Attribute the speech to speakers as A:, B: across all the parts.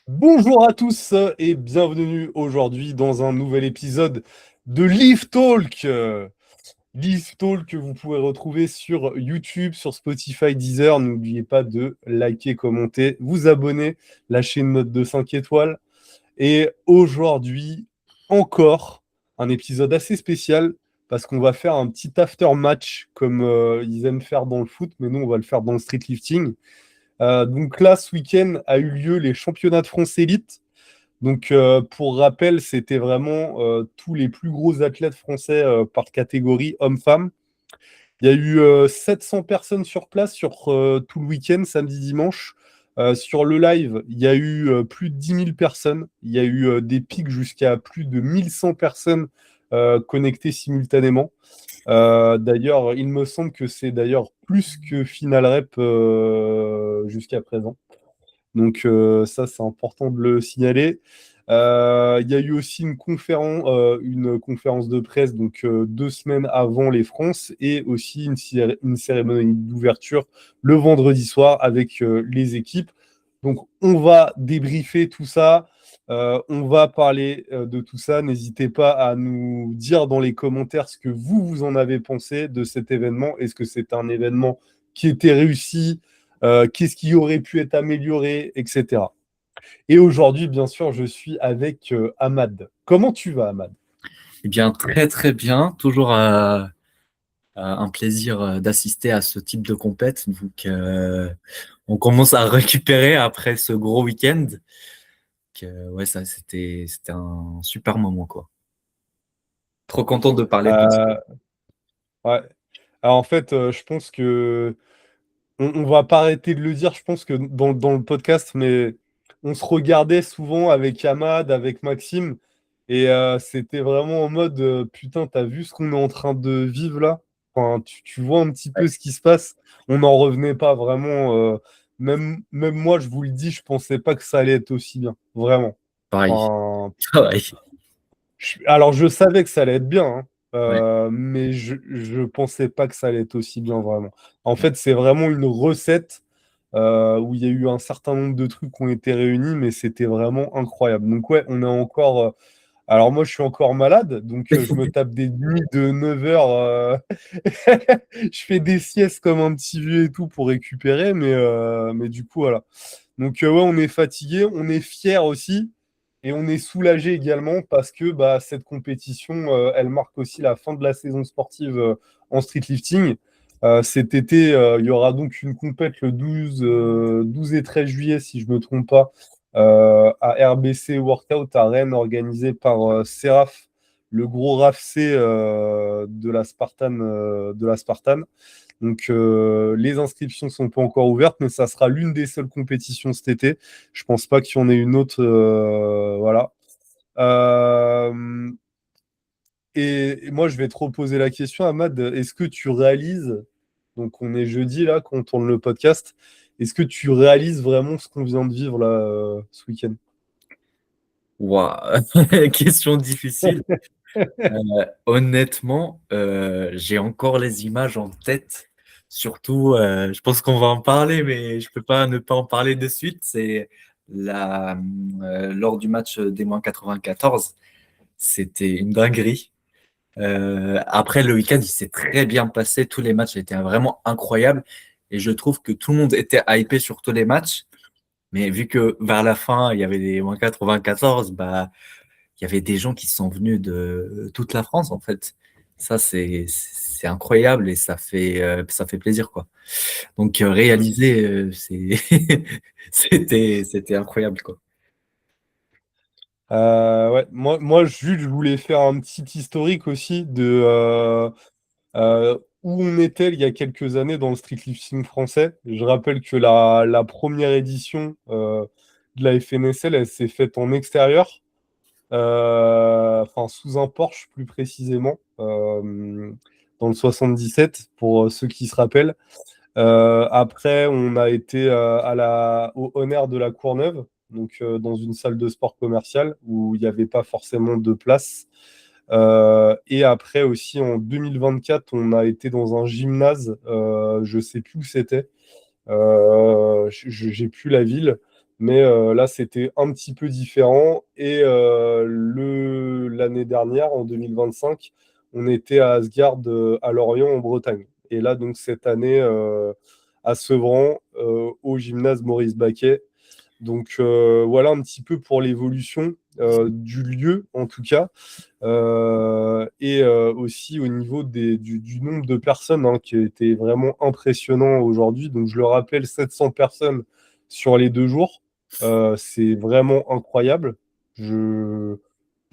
A: Bonjour à tous et bienvenue aujourd'hui dans un nouvel épisode de Leaf Talk. Leaf Talk que vous pouvez retrouver sur YouTube, sur Spotify, Deezer. N'oubliez pas de liker, commenter, vous abonner, lâcher une note de 5 étoiles. Et aujourd'hui, encore un épisode assez spécial parce qu'on va faire un petit after match comme ils aiment faire dans le foot, mais nous on va le faire dans le street lifting. Donc là, ce week-end a eu lieu les championnats de France élite. Donc pour rappel, c'était vraiment tous les plus gros athlètes français par catégorie hommes-femmes. Il y a eu 700 personnes sur place sur tout le week-end, samedi, dimanche. Sur le live, il y a eu plus de 10 000 personnes. Il y a eu des pics jusqu'à plus de 1100 personnes connectées simultanément. D'ailleurs, il me semble que c'est d'ailleurs plus que Final Rep jusqu'à présent. Donc ça, c'est important de le signaler. Il y a eu aussi une conférence de presse donc 2 semaines avant les France et aussi une cérémonie d'ouverture le vendredi soir avec les équipes. Donc on va débriefer tout ça, on va parler de tout ça. N'hésitez pas à nous dire dans les commentaires ce que vous en avez pensé de cet événement. Est-ce que c'est un événement qui était réussi? Qu'est-ce qui aurait pu être amélioré, etc. Et aujourd'hui, bien sûr, je suis avec Ahmad. Comment tu vas, Ahmad?
B: Eh bien, très très bien. Toujours un plaisir d'assister à ce type de compète. Donc, on commence à récupérer après ce gros week-end. Ouais, ça, c'était un super moment, quoi. Trop content de parler de ça.
A: Euh, ouais. Alors, en fait, je pense que on va pas arrêter de le dire, je pense que dans le podcast, mais on se regardait souvent avec Ahmad, avec Maxime, et c'était vraiment en mode putain, t'as vu ce qu'on est en train de vivre là? Enfin, tu vois un petit peu
B: Ouais,
A: ce qui se passe. On n'en revenait pas vraiment. Même moi, je vous le dis, je pensais pas que ça allait être aussi bien. Vraiment.
B: pareil.
A: Enfin,
B: Pareil.
A: alors, je savais que ça allait être bien, hein,
B: Ouais.
A: mais je pensais pas que ça allait être aussi bien, vraiment. En fait, c'est vraiment une recette où il y a eu un certain nombre de trucs qui ont été réunis, mais c'était vraiment incroyable. Donc, ouais, on est encore. Alors, moi, je suis encore malade, donc je me tape des nuits de 9 heures. Je fais des siestes comme un petit vieux et tout pour récupérer, mais du coup, voilà. Donc, ouais, on est fatigué, on est fier aussi. Et on est soulagé également parce que bah, cette compétition, elle marque aussi la fin de la saison sportive en street lifting. Cet été, il y aura donc une compète le 12 et 13 juillet, si je ne me trompe pas, à RBC Workout à Rennes, organisée par Seraf, le gros RAFC de la Spartan. Donc, les inscriptions ne sont pas encore ouvertes, mais ça sera l'une des seules compétitions cet été. Je pense pas qu'il y en ait une autre. Voilà. Euh, et moi, je vais te reposer la question, Ahmad. Est-ce que tu réalises, donc on est jeudi là, quand on tourne le podcast, est-ce que tu réalises vraiment ce qu'on vient de vivre là ce week-end?
B: Waouh. Question difficile. Honnêtement, j'ai encore les images en tête. Surtout, je pense qu'on va en parler, mais je peux pas ne pas en parler de suite. C'est lors du match des moins 94, c'était une dinguerie. Après le week-end, il s'est très bien passé. Tous les matchs étaient vraiment incroyables. Et je trouve que tout le monde était hypé sur tous les matchs. Mais vu que vers la fin, il y avait les moins 94, bah, il y avait des gens qui sont venus de toute la France, en fait. Ça, c'est incroyable et ça fait plaisir, quoi. Donc, réaliser, c'était incroyable, quoi.
A: Ouais, moi, juste, je voulais faire un petit historique aussi de où on était il y a quelques années dans le streetlifting français. Je rappelle que la première édition de la FNSL, elle s'est faite en extérieur, enfin sous un Porsche plus précisément, dans le 77, pour ceux qui se rappellent. Après, on a été au Honor de la Courneuve, donc dans une salle de sport commerciale où il n'y avait pas forcément de place. Et après aussi, en 2024, on a été dans un gymnase, je sais plus où c'était, j'ai plus la ville, Mais là, c'était un petit peu différent. Et l'année dernière, en 2025, on était à Asgard, à Lorient, en Bretagne. Et là, donc, cette année, à Sevran, au gymnase Maurice Baquet. Donc, voilà un petit peu pour l'évolution du lieu, en tout cas. Et aussi au niveau du nombre de personnes, hein, qui était vraiment impressionnant aujourd'hui. Donc, je le rappelle, 700 personnes sur les 2 jours. C'est vraiment incroyable. Je...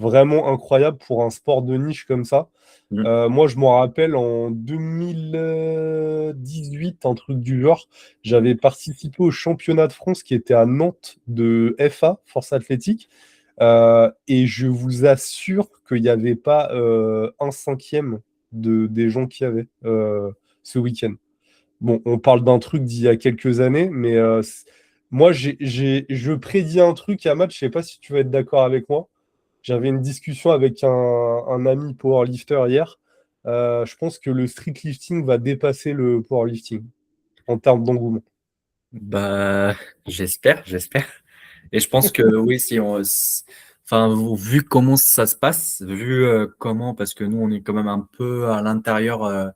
A: Vraiment incroyable pour un sport de niche comme ça.
B: Mm.
A: Moi, je m'en rappelle en 2018, un truc du genre, j'avais participé au championnat de France qui était à Nantes de FA, Force Athlétique. Et je vous assure qu'il n'y avait pas un cinquième des gens qui y avait ce week-end. Bon, on parle d'un truc d'il y a quelques années, mais moi, je prédis un truc à match, je sais pas si tu vas être d'accord avec moi. J'avais une discussion avec un ami powerlifter hier. Je pense que le street lifting va dépasser le powerlifting en termes d'engouement.
B: Bah, j'espère. Et je pense que oui, enfin, vu comment ça se passe, vu comment, parce que nous, on est quand même un peu à l'intérieur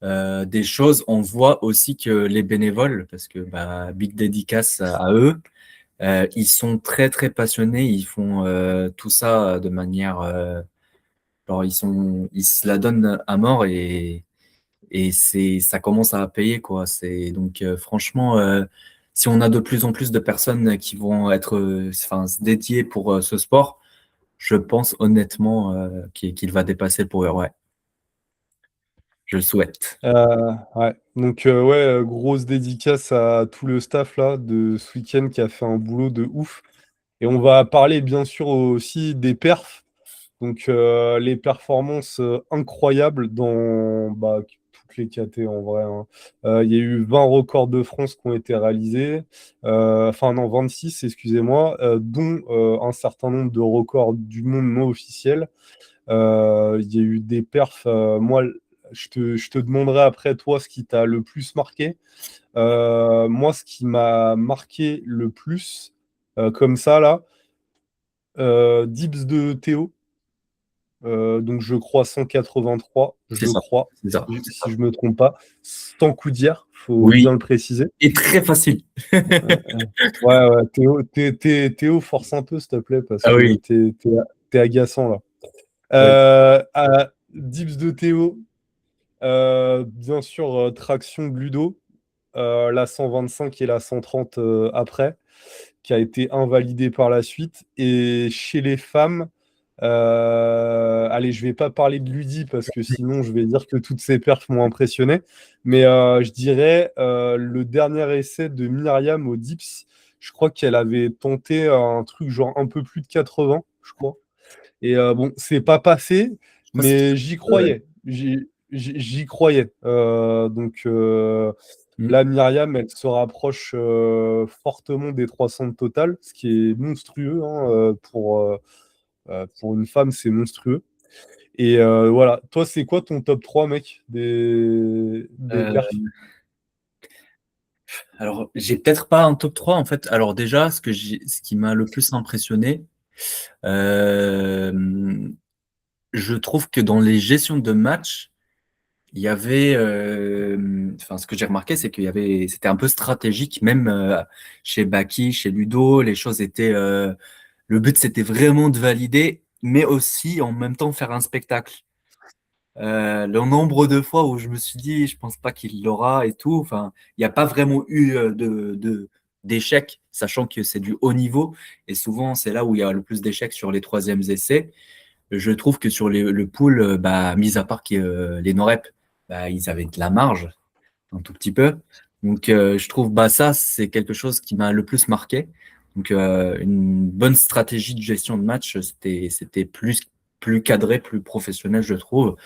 B: des choses, on voit aussi que les bénévoles, parce que bah, big dédicace à eux, ils sont très très passionnés, ils font tout ça de manière, genre ils se la donnent à mort et ça commence à payer quoi. C'est donc franchement, si on a de plus en plus de personnes qui vont être, enfin, dédiées pour ce sport, je pense honnêtement qu'il va dépasser le power. Ouais, je le souhaite.
A: Ouais. Donc, ouais, grosse dédicace à tout le staff là de ce week-end qui a fait un boulot de ouf. Et on va parler bien sûr aussi des perfs. Donc, les performances incroyables dans toutes les KT en vrai, hein. Il y a eu 20 records de France qui ont été réalisés. Enfin, non, 26, excusez-moi, dont un certain nombre de records du monde non officiels. Il y a eu des perfs. Moi, je te demanderai après, toi, ce qui t'a le plus marqué. Moi, ce qui m'a marqué le plus, comme ça, là, dips de Théo. Donc, je crois 183,
B: C'est
A: je
B: ça,
A: crois,
B: c'est ça, c'est
A: si
B: ça.
A: je me trompe pas. Sans coup d'hier, faut bien
B: Oui,
A: le préciser.
B: et très facile.
A: Ouais, ouais, Théo, Théo, force un peu, s'il te plaît, parce
B: Ah
A: que
B: oui,
A: t'es agaçant, là.
B: oui,
A: Dips de Théo, bien sûr, traction de Ludo, la 125 et la 130 après, qui a été invalidée par la suite. Et chez les femmes, allez, je vais pas parler de Ludi parce que sinon je vais dire que toutes ses perfs m'ont impressionné. Mais je dirais le dernier essai de Myriam au dips, je crois qu'elle avait tenté un truc genre un peu plus de 80, je crois. Et bon, c'est pas passé,
B: je crois que
A: mais j'y
B: ouais.
A: croyais. J'y croyais. Donc
B: Mm.
A: là, Myriam, elle se rapproche fortement des 300 de total, ce qui est monstrueux, hein, pour une femme, c'est monstrueux. Et voilà. Toi, c'est quoi ton top 3, mec, des
B: Euh,
A: perfs?
B: alors, j'ai peut-être pas un top 3 en fait. Alors déjà, ce qui m'a le plus impressionné, euh, je trouve que dans les gestions de match, il y avait, enfin, ce que j'ai remarqué, c'est c'était un peu stratégique, même chez Baki, chez Ludo, les choses étaient, le but c'était vraiment de valider, mais aussi en même temps faire un spectacle. Le nombre de fois où je me suis dit, je pense pas qu'il l'aura et tout. Enfin, il n'y a pas vraiment eu d'échecs, sachant que c'est du haut niveau. Et souvent, c'est là où il y a le plus d'échecs sur les troisièmes essais. Je trouve que sur le pool, bah, mis à part les no-reps, bah, ils avaient de la marge, un tout petit peu. Donc, je trouve bah, ça, c'est quelque chose qui m'a le plus marqué. Donc, une bonne stratégie de gestion de match, c'était plus cadré, plus professionnel, je trouve.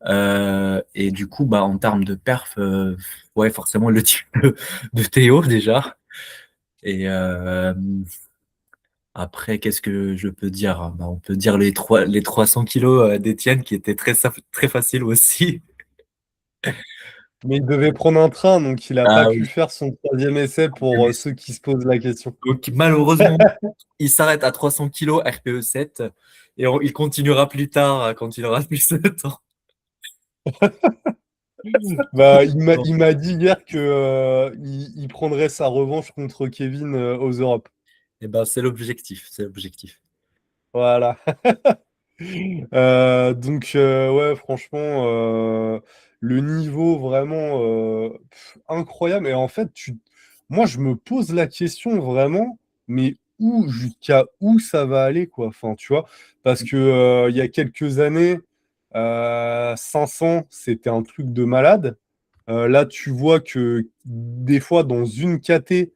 B: Et du coup, bah, en termes de perf, ouais, forcément le type de Théo déjà. Et après, qu'est-ce que je peux dire? Bah, on peut dire les 300 kilos d'Étienne qui étaient très facile aussi.
A: Mais il devait prendre un train, donc il n'a pas
B: Ah
A: pu
B: oui.
A: faire son troisième essai pour ceux qui se posent la question.
B: Donc malheureusement, il s'arrête à 300 kilos RPE 7 et il continuera plus tard quand il aura plus de temps.
A: Bah, il m'a dit hier que il prendrait sa revanche contre Kevin aux Europes.
B: Et ben c'est l'objectif, c'est l'objectif.
A: Voilà. Donc ouais, franchement, le niveau vraiment incroyable. Et en fait, moi, je me pose la question vraiment, mais jusqu'à où ça va aller, quoi. Enfin, tu vois, parce que il y a quelques années, 500, c'était un truc de malade. Là, tu vois que des fois, dans une KT,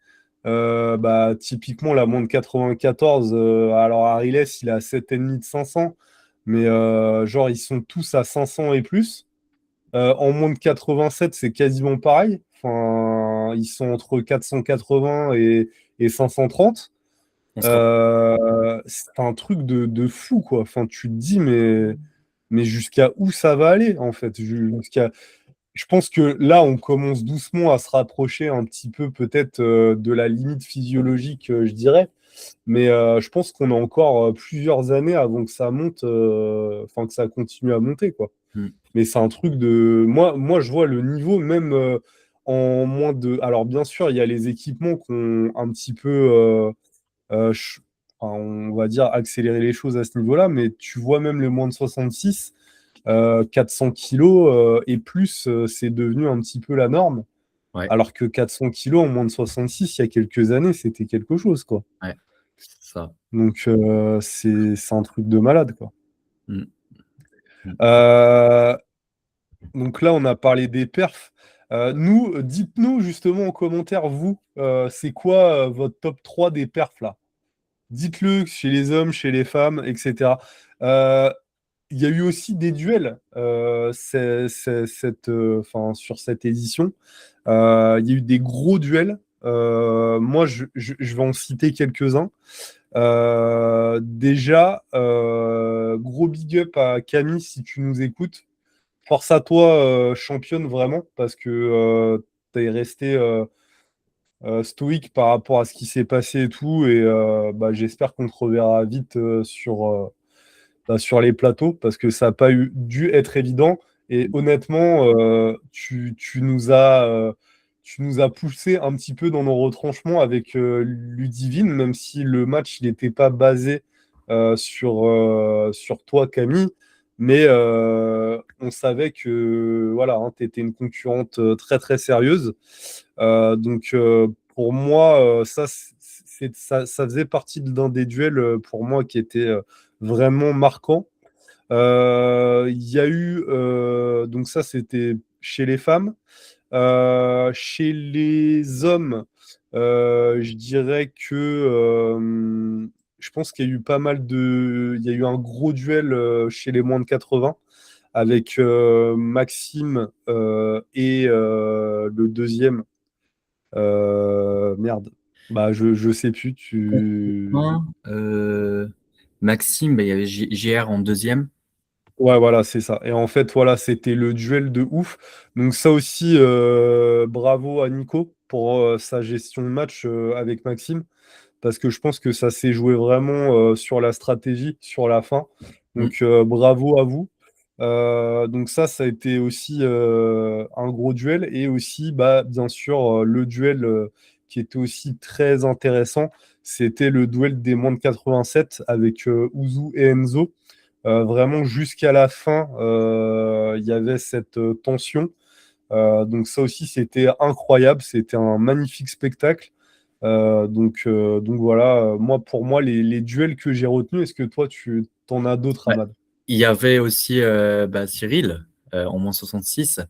A: bah, typiquement la moins de 94, alors Ariles, il est à 7,5 de 500, mais genre, ils sont tous à 500 et plus. En moins de 87, c'est quasiment pareil. Enfin, ils sont entre 480 et 530.
B: On sera
A: C'est un truc de fou, quoi. Enfin, tu te dis, mais jusqu'à où ça va aller, en fait? Je pense que là, on commence doucement à se rapprocher un petit peu peut-être de la limite physiologique, je dirais. Mais je pense qu'on a encore plusieurs années avant que ça monte, enfin que ça continue à monter, quoi.
B: Mm.
A: Mais c'est un truc de... Moi, je vois le niveau même en moins de... Alors bien sûr, il y a les équipements qui ont un petit peu, enfin, on va dire, accéléré les choses à ce niveau-là, mais tu vois même le moins de 66. 400 kilos et plus, c'est devenu un petit peu la norme.
B: Ouais,
A: Alors que 400 kilos en moins de 66, il y a quelques années, c'était quelque chose, quoi.
B: ouais, c'est ça.
A: Donc, c'est un truc de malade, quoi.
B: Mm. Mm.
A: Euh, donc là, on a parlé des perfs. Dites-nous justement en commentaire, vous, c'est quoi votre top 3 des perfs, là? Dites-le chez les hommes, chez les femmes, etc. Euh, Il y a eu aussi des duels enfin, sur cette édition. Il y a eu des gros duels. Moi, je vais en citer quelques-uns. Déjà, gros big up à Camille si tu nous écoutes. Force à toi, championne, vraiment, parce que tu es resté stoïque par rapport à ce qui s'est passé et tout. Et bah, j'espère qu'on te reverra vite sur les plateaux parce que ça n'a pas dû être évident. Et honnêtement, tu nous as poussé un petit peu dans nos retranchements avec Ludivine, même si le match n'était pas basé sur toi, Camille. Mais on savait que voilà, hein, tu étais une concurrente très très sérieuse. Donc pour moi, ça faisait partie d'un des duels pour moi qui était vraiment marquant. Il y a eu, donc ça c'était chez les femmes. Chez les hommes, je dirais que je pense qu'il y a eu pas mal de... Il y a eu un gros duel chez les moins de 80 avec Maxime et le deuxième. Merde. Bah, je sais plus.
B: Maxime, bah, il y avait JR en deuxième.
A: Ouais, voilà, c'est ça. Et en fait, voilà, c'était le duel de ouf. Donc ça aussi, bravo à Nico pour sa gestion de match avec Maxime, parce que je pense que ça s'est joué vraiment sur la stratégie, sur la fin.
B: Mm.
A: Donc bravo à vous. Donc ça a été aussi un gros duel. Et aussi, bah, bien sûr, le duel qui était aussi très intéressant, c'était le duel des moins de 87 avec Ouzou et Enzo. Vraiment, jusqu'à la fin, il y avait cette tension. Donc ça aussi, c'était incroyable. C'était un magnifique spectacle. Donc voilà, moi, pour moi, les duels que j'ai retenus, est-ce que toi, tu t'en as d'autres,
B: Ouais.
A: Ahmad?
B: Il y avait aussi bah, Cyril en moins 66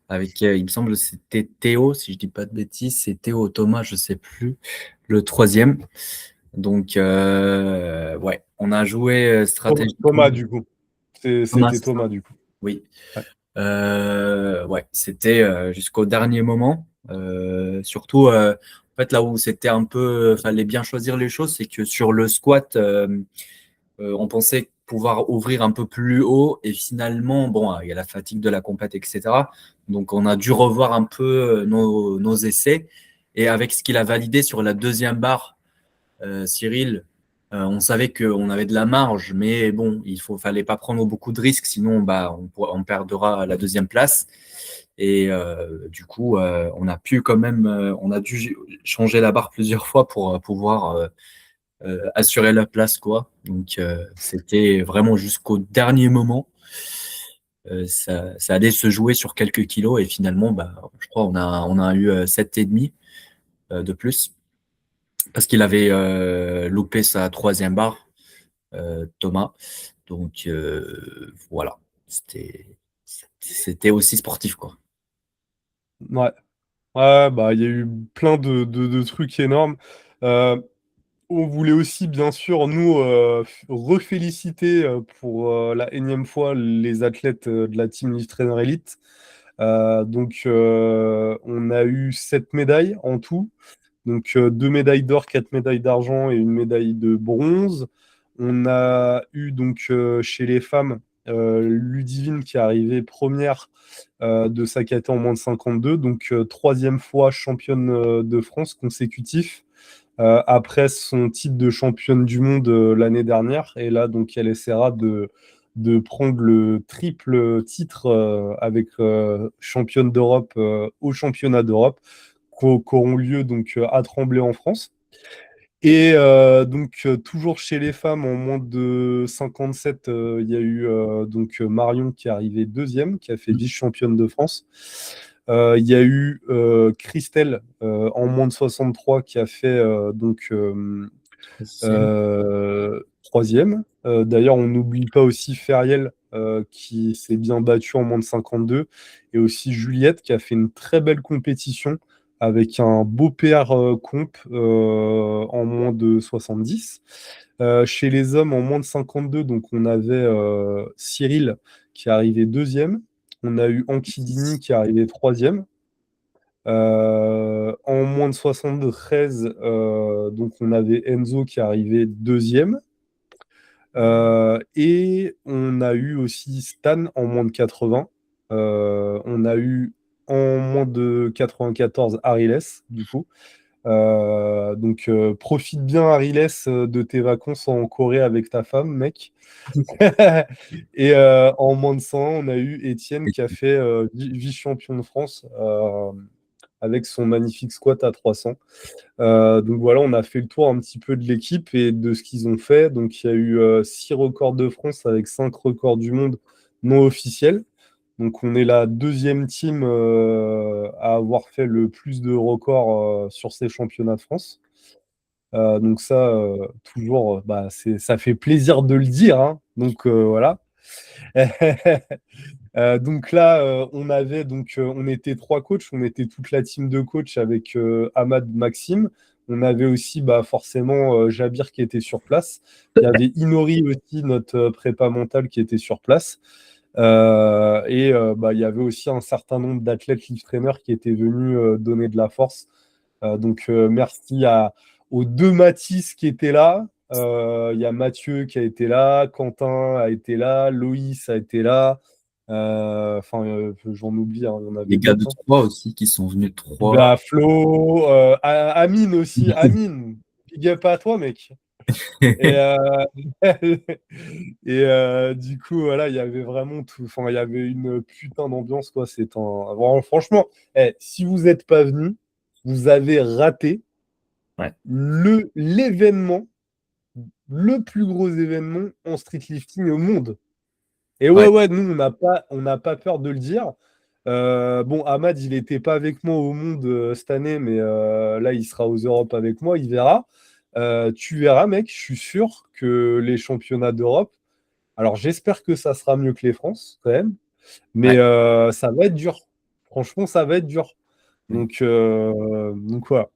B: avec, il me semble, c'était Théo, si je dis pas de bêtises, c'est Théo Thomas, je sais plus, le troisième. Donc, ouais, on a joué stratégiquement.
A: Thomas, du coup.
B: Thomas,
A: C'était
B: c'est ça.
A: Thomas, du coup.
B: Oui.
A: Ouais.
B: Ouais, c'était jusqu'au dernier moment. Surtout, en fait, là où c'était un peu, fallait bien choisir les choses, c'est que sur le squat, on pensait pouvoir ouvrir un peu plus haut. Et finalement, bon, il y a la fatigue de la compète, etc. Donc, on a dû revoir un peu nos essais. Et avec ce qu'il a validé sur la deuxième barre, Cyril, on savait qu'on avait de la marge, mais bon, fallait pas prendre beaucoup de risques, sinon bah, on perdra la deuxième place. Et du coup, on a pu quand même, on a dû changer la barre plusieurs fois pour pouvoir assurer la place, quoi. Donc, c'était vraiment jusqu'au dernier moment. Ça allait se jouer sur quelques kilos et finalement, bah, je crois on a eu 7,5 de plus parce qu'il avait loupé sa troisième barre, Thomas. Donc voilà, c'était aussi sportif, quoi.
A: Ouais. Ouais, bah, il y a eu plein de trucs énormes. Euh, on voulait aussi, bien sûr, nous, reféliciter pour la énième fois les athlètes de la Team Lift Trainer Elite. Donc, on a eu 7 médailles en tout. Donc, 2 médailles d'or, 4 médailles d'argent et une médaille de bronze. On a eu donc chez les femmes Ludivine qui est arrivée première de sa caté en moins de 52, donc troisième fois championne de France consécutif après son titre de championne du monde l'année dernière. Et là, donc, elle essaiera de prendre le triple titre avec championne d'Europe au championnat d'Europe qui auront lieu donc à Tremblay en France. Et donc, toujours chez les femmes, en moins de 57, il y a eu donc Marion qui est arrivée deuxième, qui a fait vice-championne de France. Il y a eu Christelle en moins de 63 qui a fait troisième. D'ailleurs, on n'oublie pas aussi Feriel qui s'est bien battu en moins de 52 et aussi Juliette qui a fait une très belle compétition avec un beau PR comp en moins de 70. Chez les hommes en moins de 52, donc on avait Cyril qui est arrivé deuxième. On a eu Anchidini qui est arrivé troisième. En moins de 73, donc on avait Enzo qui est arrivé deuxième. Et on a eu aussi Stan en moins de 80. On a eu en moins de 94 Ariles, du coup. Donc profite bien Ariles de tes vacances en Corée avec ta femme, mec. Et en moins de 100, on a eu Étienne qui a fait vice-champion de France avec son magnifique squat à 300. Donc voilà, on a fait le tour un petit peu de l'équipe et de ce qu'ils ont fait. Donc il y a eu 6 records de France avec 5 records du monde non officiels. Donc on est la deuxième team à avoir fait le plus de records sur ces championnats de France. Donc ça, toujours, bah, ça fait plaisir de le dire, hein. Donc voilà. Donc là, on était 3 coachs, on était toute la team de coachs avec Ahmad, Maxime. On avait aussi bah, forcément Jabir qui était sur place. Il y avait Inori aussi, notre prépa mental, qui était sur place. Et bah, il y avait aussi un certain nombre d'athlètes lift trainers qui étaient venus donner de la force. Donc merci aux 2 Mathis qui étaient là. Il y a Mathieu qui a été là, Quentin a été là, Loïs a été là. Enfin, j'en oublie, hein, il y en avait
B: Les gars de
A: d'autres, hein.
B: Troyes aussi qui sont venus de Troyes.
A: Bah, Flo, Amine aussi. Amine, big up à toi, mec. Et, et du coup, voilà, il y avait vraiment tout. Enfin, il y avait une putain d'ambiance, quoi. Vraiment, franchement, si vous n'êtes pas venu, vous avez raté
B: Ouais,
A: l'événement, le plus gros événement en streetlifting au monde. Et ouais,
B: ouais,
A: ouais, nous, on n'a pas peur de le dire. Bon, Ahmad, il n'était pas avec moi au monde cette année, mais là, il sera aux Europes avec moi, il verra. Tu verras, mec, je suis sûr que les championnats d'Europe, alors j'espère que ça sera mieux que les France, quand même, mais
B: ouais.
A: ça va être dur. Franchement, ça va être dur. Donc voilà.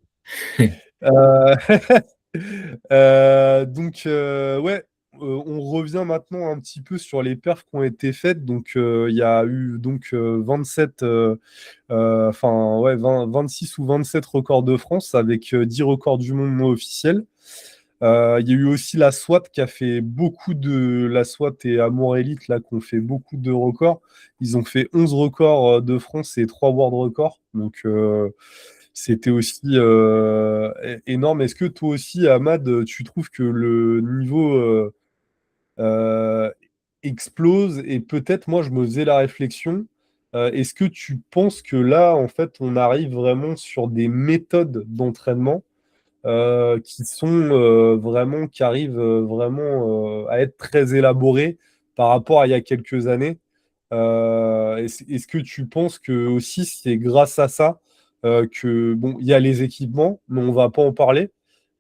A: Euh, ouais, on revient maintenant un petit peu sur les perfs qui ont été faites. Donc, il y a eu donc 27, enfin, ouais, 26 ou 27 records de France avec 10 records du monde non officiels. Il y a eu aussi la SWAT qui a fait beaucoup de... La SWAT et Amour Elite, là, qui ont fait beaucoup de records. Ils ont fait 11 records de France et 3 world records. Donc, c'était aussi énorme. Est-ce que toi aussi, Ahmad, tu trouves que le niveau euh, explose? Et peut-être, moi, je me faisais la réflexion. Est-ce que tu penses que là, en fait, on arrive vraiment sur des méthodes d'entraînement qui sont vraiment, qui arrivent vraiment à être très élaborés par rapport à il y a quelques années. Est-ce que tu penses que aussi c'est grâce à ça que bon, il y a les équipements, mais on va pas en parler.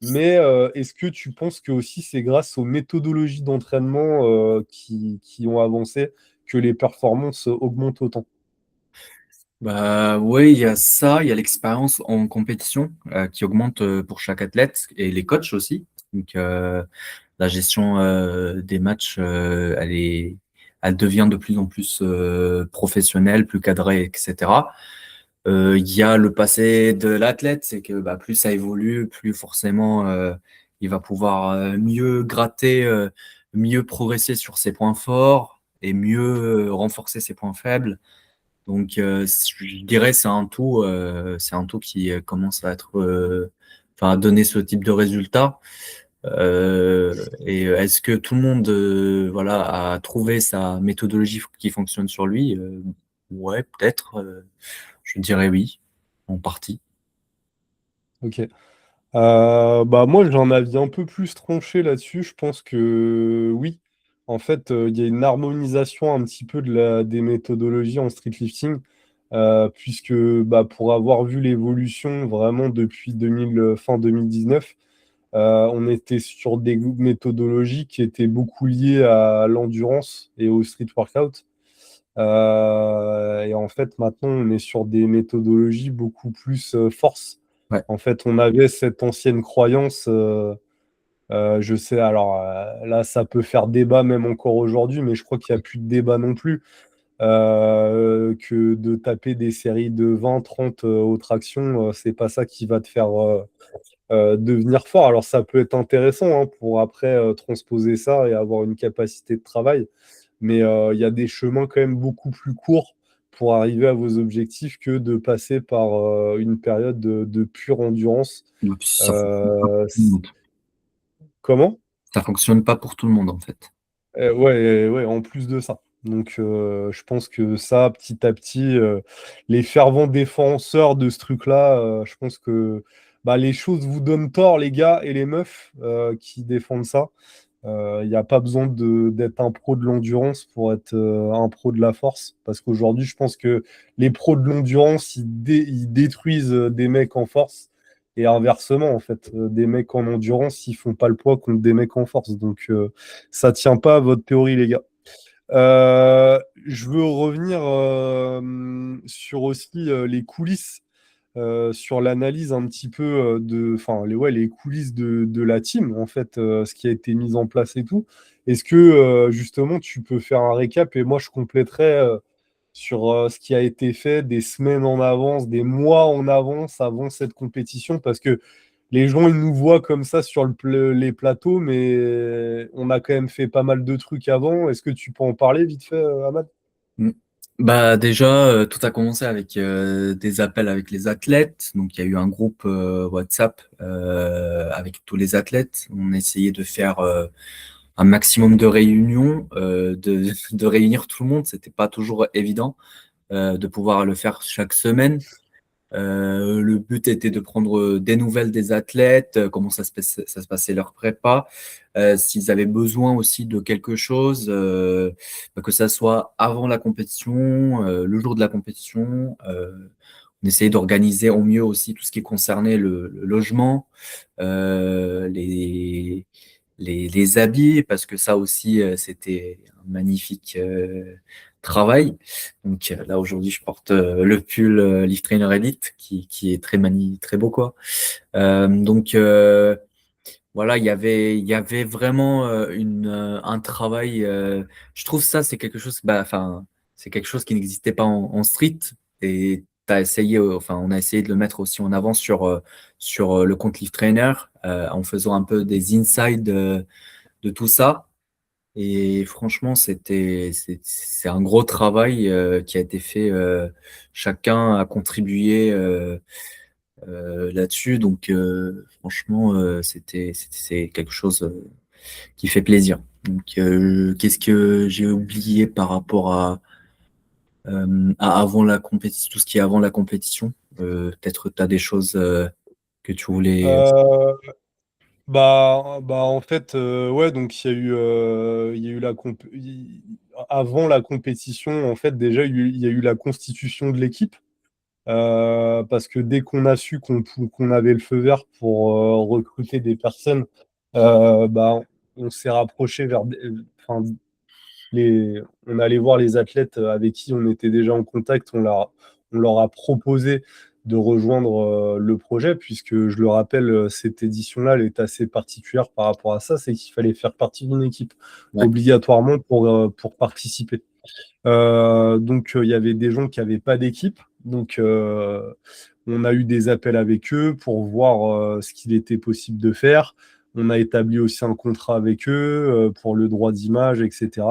A: Mais est-ce que tu penses que aussi c'est grâce aux méthodologies d'entraînement qui ont avancé que les performances augmentent autant?
B: Bah oui, il y a ça, il y a l'expérience en compétition qui augmente pour chaque athlète et les coachs aussi. Donc la gestion des matchs, elle devient de plus en plus professionnelle, plus cadrée, etc. Il y a le passé de l'athlète, c'est que bah, plus ça évolue, plus forcément il va pouvoir mieux gratter, mieux progresser sur ses points forts et mieux renforcer ses points faibles. Donc, je dirais c'est un tout qui commence à être, enfin, à donner ce type de résultat. Et est-ce que tout le monde, voilà, a trouvé sa méthodologie qui fonctionne sur lui? Ouais, peut-être. Je dirais oui, en partie.
A: Ok. Bah moi, j'en avais un peu plus tranché là-dessus. Je pense que oui. En fait, il y a une harmonisation un petit peu des méthodologies en street lifting, puisque bah, pour avoir vu l'évolution vraiment depuis 2000, fin 2019, on était sur des méthodologies qui étaient beaucoup liées à l'endurance et au street workout. Et en fait, maintenant, on est sur des méthodologies beaucoup plus force.
B: Ouais.
A: En fait, on avait cette ancienne croyance, je sais, alors là, ça peut faire débat même encore aujourd'hui, mais je crois qu'il n'y a plus de débat non plus, que de taper des séries de 20, 30 aux tractions, c'est pas ça qui va te faire devenir fort. Alors, ça peut être intéressant hein, pour après transposer ça et avoir une capacité de travail. Mais il y a des chemins quand même beaucoup plus courts pour arriver à vos objectifs que de passer par une période de pure endurance.
B: Et puis,
A: Euh, c- comment?
B: ça fonctionne pas pour tout le monde, en fait.
A: Ouais, ouais, en plus de ça. Donc, je pense que ça, petit à petit, les fervents défenseurs de ce truc-là, je pense que bah, les choses vous donnent tort, les gars et les meufs qui défendent ça. Il n'y a pas besoin d'être un pro de l'endurance pour être un pro de la force. Parce qu'aujourd'hui, je pense que les pros de l'endurance, ils détruisent des mecs en force. Et inversement, en fait, des mecs en endurance, ils font pas le poids contre des mecs en force. Donc, ça tient pas à votre théorie, les gars. Je veux revenir sur aussi les coulisses sur l'analyse un petit peu enfin, ouais, les coulisses de la team, en fait, ce qui a été mis en place et tout. Est-ce que, justement, tu peux faire un récap et moi, je compléterai sur ce qui a été fait des semaines en avance, des mois en avance avant cette compétition, parce que les gens, ils nous voient comme ça sur les plateaux, mais on a quand même fait pas mal de trucs avant. Est-ce que tu peux en parler vite fait, Ahmad?
B: Mm. Bah déjà, tout a commencé avec des appels avec les athlètes. Donc il y a eu un groupe WhatsApp avec tous les athlètes. On a essayé de faire un maximum de réunions, de réunir tout le monde. C'était pas toujours évident de pouvoir le faire chaque semaine. Le but était de prendre des nouvelles des athlètes, comment ça se passait leur prépa, s'ils avaient besoin aussi de quelque chose, que ça soit avant la compétition, le jour de la compétition. On essayait d'organiser au mieux aussi tout ce qui concernait le logement, les habits, parce que ça aussi, c'était un magnifique travail. Donc là, aujourd'hui, je porte le pull Lift Trainer Elite qui est très beau, quoi. Donc voilà, il y avait vraiment un travail. Je trouve ça, c'est quelque chose, bah, enfin, c'est quelque chose qui n'existait pas en street. Et on a essayé de le mettre aussi en avant sur le compte Live Trainer, en faisant un peu des insides de tout ça. Et franchement, c'est un gros travail qui a été fait. Chacun a contribué là-dessus. Donc, franchement, c'est quelque chose qui fait plaisir. Donc, qu'est-ce que j'ai oublié par rapport à avant la compétition, tout ce qui est avant la compétition? Peut-être tu as des choses que tu voulais.
A: Euh, en fait, ouais, donc il y a eu avant la compétition, en fait, déjà, il y a eu la constitution de l'équipe. Parce que dès qu'on a su qu'on avait le feu vert pour recruter des personnes, on s'est rapproché enfin, on allait voir les athlètes avec qui on était déjà en contact, on leur a proposé de rejoindre le projet, puisque je le rappelle, cette édition-là, elle est assez particulière par rapport à ça, c'est qu'il fallait faire partie d'une équipe
B: Ouais,
A: obligatoirement pour participer. Il y avait des gens qui n'avaient pas d'équipe. On a eu des appels avec eux pour voir ce qu'il était possible de faire. On a établi aussi un contrat avec eux pour le droit d'image, etc.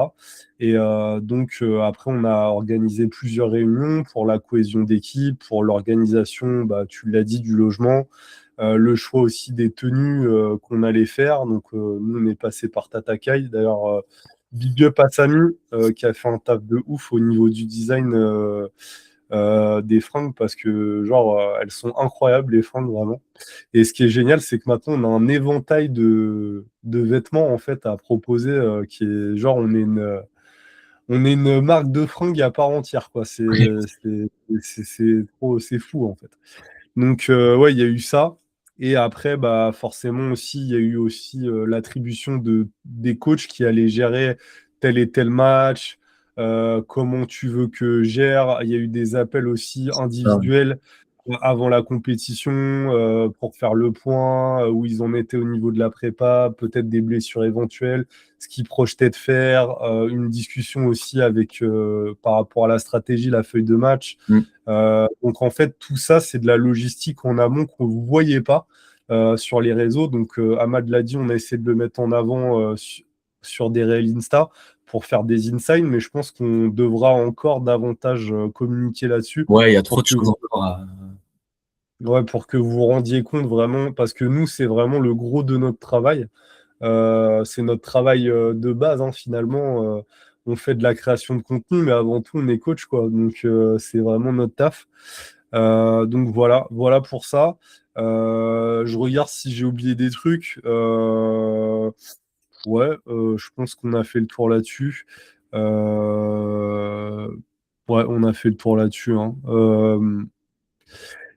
A: Après, on a organisé plusieurs réunions pour la cohésion d'équipe, pour l'organisation, bah, tu l'as dit, du logement, le choix aussi des tenues qu'on allait faire. Nous, on est passé par Tatakai. D'ailleurs, big up à Samy, qui a fait un taf de ouf au niveau du design des fringues, parce que, genre, elles sont incroyables, les fringues, vraiment. Et ce qui est génial, c'est que maintenant, on a un éventail de vêtements, en fait, à proposer, qui est, genre, on est une marque de fringues à part entière, quoi. C'est fou, en fait. Ouais, il y a eu ça. Et après, bah, forcément aussi, il y a eu aussi l'attribution des coachs qui allaient gérer tel et tel match, comment tu veux que gère. Il y a eu des appels aussi
B: ça,
A: individuels avant la compétition pour faire le point, où ils en étaient au niveau de la prépa, peut-être des blessures éventuelles, ce qu'ils projetaient de faire, une discussion aussi avec par rapport à la stratégie, la feuille de match.
B: ouais.
A: En fait, tout ça, c'est de la logistique en amont qu'on ne voyait pas sur les réseaux. Ahmad l'a dit, on a essayé de le mettre en avant sur des réels Insta pour faire des insights, mais je pense qu'on devra encore davantage communiquer là-dessus
B: Ouais, il y a trop
A: pour
B: de
A: que
B: choses
A: vous,
B: encore
A: ouais, pour que vous vous rendiez compte vraiment, parce que nous, c'est vraiment le gros de notre travail. C'est notre travail de base, hein, finalement. On fait de la création de contenu, mais avant tout, on est coach, quoi. C'est vraiment notre taf. Voilà pour ça. Je regarde si j'ai oublié des trucs. Ouais, je pense qu'on a fait le tour là-dessus. Euh, Ouais, on a fait le tour là-dessus, hein.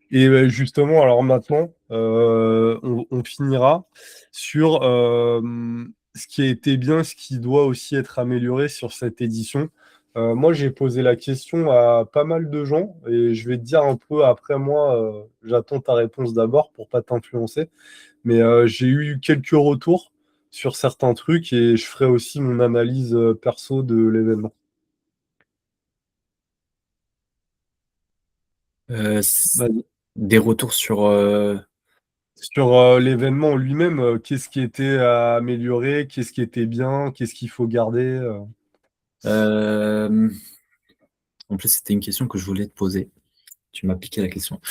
A: Justement, alors maintenant, on finira sur ce qui a été bien, ce qui doit aussi être amélioré sur cette édition. Moi, j'ai posé la question à pas mal de gens et je vais te dire un peu après moi, j'attends ta réponse d'abord pour pas t'influencer, mais j'ai eu quelques retours sur certains trucs et je ferai aussi mon analyse perso de l'événement. Vas-y.
B: des retours sur.
A: Sur l'événement lui-même, qu'est-ce qui était à améliorer, qu'est-ce qui était bien, qu'est-ce qu'il faut garder
B: Euh, En plus, c'était une question que je voulais te poser. Tu m'as piqué la question.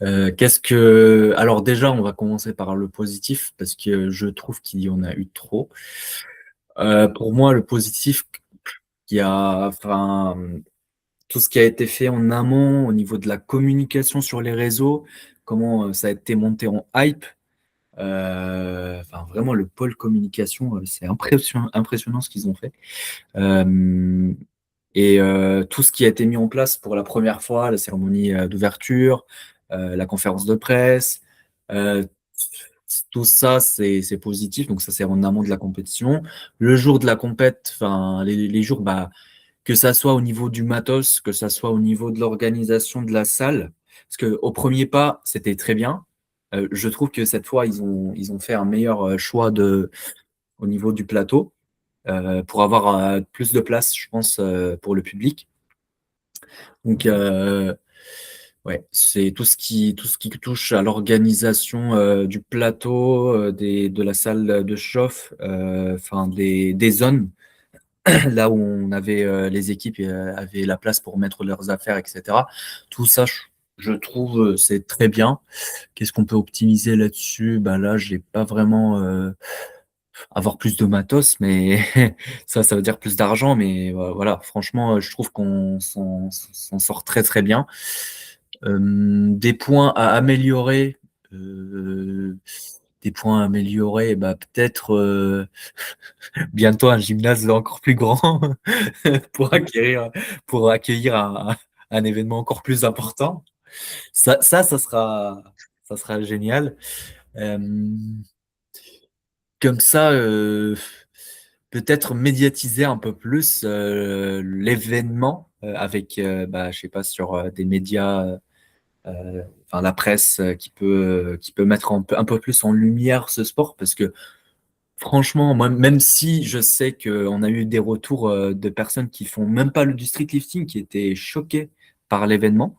B: Alors déjà, on va commencer par le positif parce que je trouve qu'il y en a eu trop. Pour moi, le positif, enfin, tout ce qui a été fait en amont au niveau de la communication sur les réseaux, comment ça a été monté en hype. Enfin, vraiment, le pôle communication, c'est impressionnant ce qu'ils ont fait. Euh, Tout ce qui a été mis en place pour la première fois, la cérémonie d'ouverture, la conférence de presse, euh, tout ça, c'est positif. Donc, ça, c'est en amont de la compétition. Le jour de la compète, enfin, les jours, bah, que ça soit au niveau du matos, que ça soit au niveau de l'organisation de la salle. Parce qu'au premier pas, c'était très bien. Je trouve que cette fois, ils ont fait un meilleur choix au niveau du plateau pour avoir plus de place, je pense, pour le public. Donc, Ouais, c'est tout ce qui touche à l'organisation du plateau, de la salle de chauffe, enfin des zones là où on avait les équipes avaient la place pour mettre leurs affaires, etc. Tout ça, je trouve, c'est très bien. Qu'est-ce qu'on peut optimiser là-dessus? Ben là, j'ai pas vraiment avoir plus de matos, mais ça veut dire plus d'argent. Mais voilà, franchement, je trouve qu'on s'en sort très très bien. Des points à améliorer. euh, des points à améliorer, bah peut-être bientôt un gymnase encore plus grand pour accueillir un événement encore plus important. Ça sera génial. Euh, Comme ça, peut-être médiatiser un peu plus l'événement avec, bah, je sais pas, sur des médias, enfin la presse qui peut mettre un peu plus en lumière ce sport parce que franchement, moi, même si je sais qu'on a eu des retours de personnes qui font même pas du street lifting qui étaient choquées par l'événement,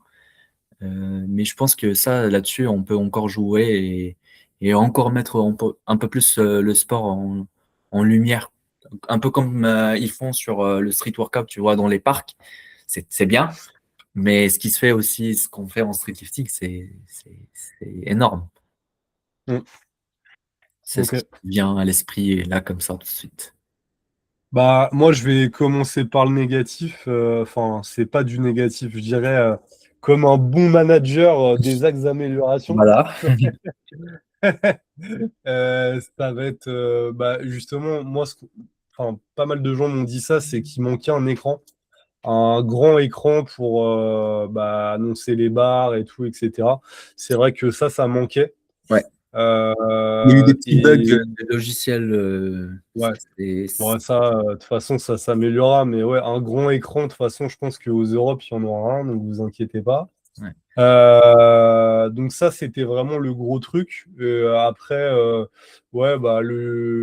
B: mais je pense que ça, là-dessus, on peut encore jouer et encore mettre un peu plus le sport en lumière. Un peu comme ils font sur le street workout, tu vois, dans les parcs. C'est bien, mais ce qui se fait aussi, ce qu'on fait en street lifting, c'est énorme.
A: Mm.
B: C'est ce
A: Ok.
B: qui vient à l'esprit là, comme ça, tout de suite.
A: Bah, moi, je vais commencer par le négatif. Enfin, c'est pas du négatif, je dirais, comme un bon manager, des axes d'amélioration.
B: Voilà.
A: Ça va être, bah, justement, moi, enfin, pas mal de gens m'ont dit ça, c'est qu'il manquait un écran, un grand écran pour bah, annoncer les bars et tout, etc. C'est vrai que ça manquait.
B: Ouais. Il y a eu des petits bugs
A: Et
B: de logiciels.
A: ouais,
B: C'est-
A: bon, ça, de toute façon, ça s'améliorera. Mais ouais, un grand écran, de toute façon, je pense qu'aux Europes, il y en aura un, donc vous inquiétez pas.
B: ouais.
A: Donc ça, c'était vraiment le gros truc. Après, ouais, bah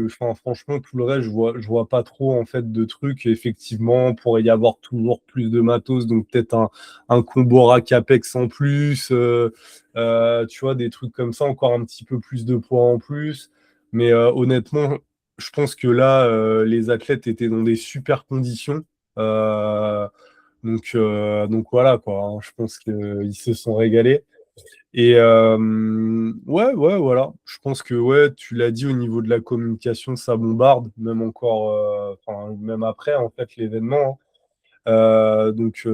A: enfin, franchement, tout le reste, je vois pas trop en fait de trucs. Effectivement, pourrait y avoir toujours plus de matos, donc peut-être un combo rack Apex en plus. Tu vois, des trucs comme ça, encore un petit peu plus de poids en plus. Mais honnêtement, je pense que là, les athlètes étaient dans des super conditions. Euh, donc voilà, quoi, hein. Je pense qu'ils se sont régalés. Et ouais, ouais, voilà. Je pense que ouais, tu l'as dit au niveau de la communication, ça bombarde, même encore, enfin, même après en fait l'événement, hein. Donc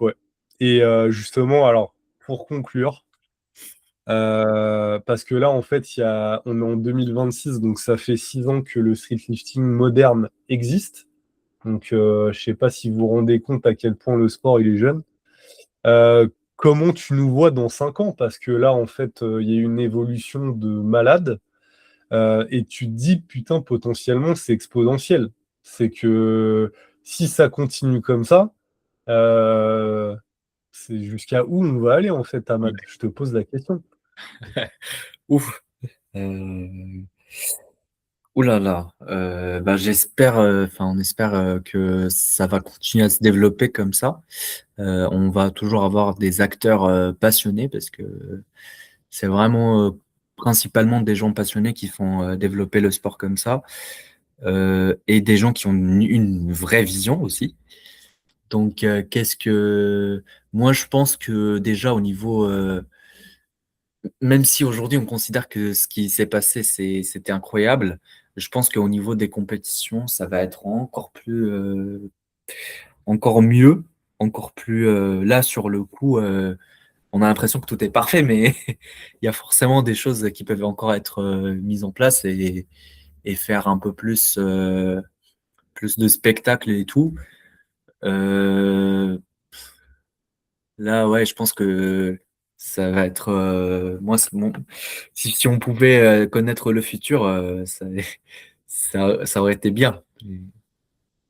A: ouais. Et justement, alors pour conclure, parce que là en fait, on est en 2026, donc ça fait 6 ans que le street lifting moderne existe. Donc je sais pas si vous vous rendez compte à quel point le sport il est jeune. Comment tu nous vois dans 5 ans? Parce que là, en fait, il y a eu une évolution de malade. Et tu te dis, putain, potentiellement, c'est exponentiel. C'est que si ça continue comme ça, euh, c'est jusqu'à où on va aller, en fait, Ahmad? Je te pose la question.
B: Ouf. Euh, Ouh là là. Bah, j'espère, enfin, on espère que ça va continuer à se développer comme ça. On va toujours avoir des acteurs passionnés parce que c'est vraiment principalement des gens passionnés qui font développer le sport comme ça et des gens qui ont une vraie vision aussi. Donc, moi, je pense que déjà au niveau même si aujourd'hui on considère que ce qui s'est passé, c'était incroyable, je pense qu'au niveau des compétitions, ça va être encore mieux, encore plus. Là, sur le coup, on a l'impression que tout est parfait, mais il y a forcément des choses qui peuvent encore être mises en place et faire un peu plus de spectacles et tout. Euh, Là, ouais, je pense que ça va être. Moi, si on pouvait connaître le futur, ça aurait été bien. Et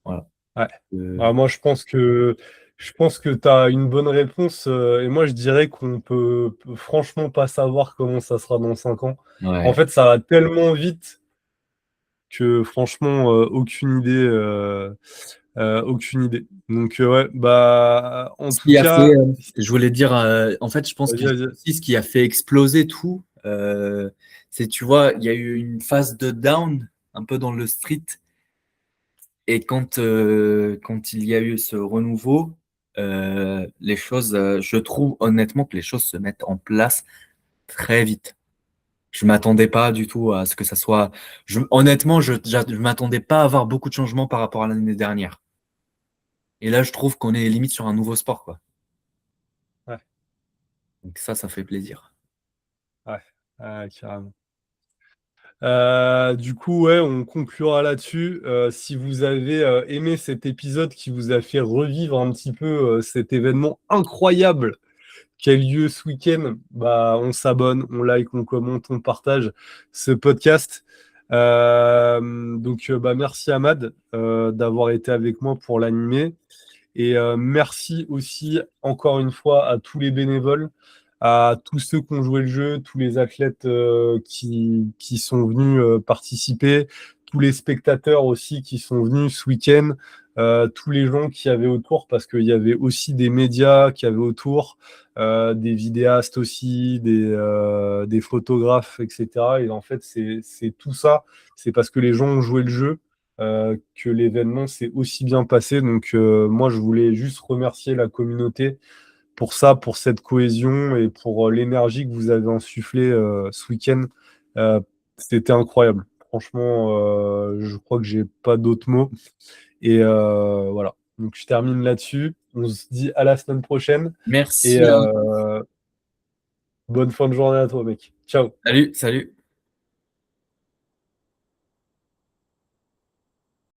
B: voilà.
A: Ouais.
B: Euh,
A: Ah, moi, je pense que tu as une bonne réponse. Et moi, je dirais qu'on peut franchement pas savoir comment ça sera dans 5 ans. En
B: ouais,
A: fait, ça va tellement vite que franchement, aucune idée. Aucune idée. Donc, ouais, bah, en
B: Ce
A: tout
B: qui a fait,
A: cas,
B: je voulais dire, en fait, je pense que
A: vas-y, vas-y.
B: aussi ce qui a fait exploser tout, c'est, tu vois, il y a eu une phase de down un peu dans le street. Et quand il y a eu ce renouveau, les choses, je trouve honnêtement que les choses se mettent en place très vite. Je m'attendais pas du tout à ce que ça soit. Honnêtement, je m'attendais pas à avoir beaucoup de changements par rapport à l'année dernière. Et là, je trouve qu'on est limite sur un nouveau sport, quoi.
A: Ouais,
B: Donc ça fait plaisir.
A: ouais, ouais, carrément. Du coup, ouais, on conclura là-dessus. Si vous avez aimé cet épisode qui vous a fait revivre un petit peu cet événement incroyable qui a lieu ce week-end, bah, on s'abonne, on like, on commente, on partage ce podcast. Donc, bah, merci Ahmad d'avoir été avec moi pour l'animer. Et merci aussi encore une fois à tous les bénévoles, à tous ceux qui ont joué le jeu, tous les athlètes qui sont venus participer, tous les spectateurs aussi qui sont venus ce week-end, tous les gens qui avaient autour, parce qu'il y avait aussi des médias qui avaient autour, des vidéastes aussi, des photographes, etc. Et en fait, c'est tout ça, c'est parce que les gens ont joué le jeu que l'événement s'est aussi bien passé. Donc, moi, je voulais juste remercier la communauté pour ça, pour cette cohésion et pour l'énergie que vous avez insufflée ce week-end. Euh, C'était incroyable. Franchement, je crois que j'ai pas d'autres mots. Et voilà. Donc, je termine là-dessus. On se dit à la semaine prochaine. Et
B: Merci.
A: bonne fin de journée à toi, mec. Ciao.
B: Salut, salut.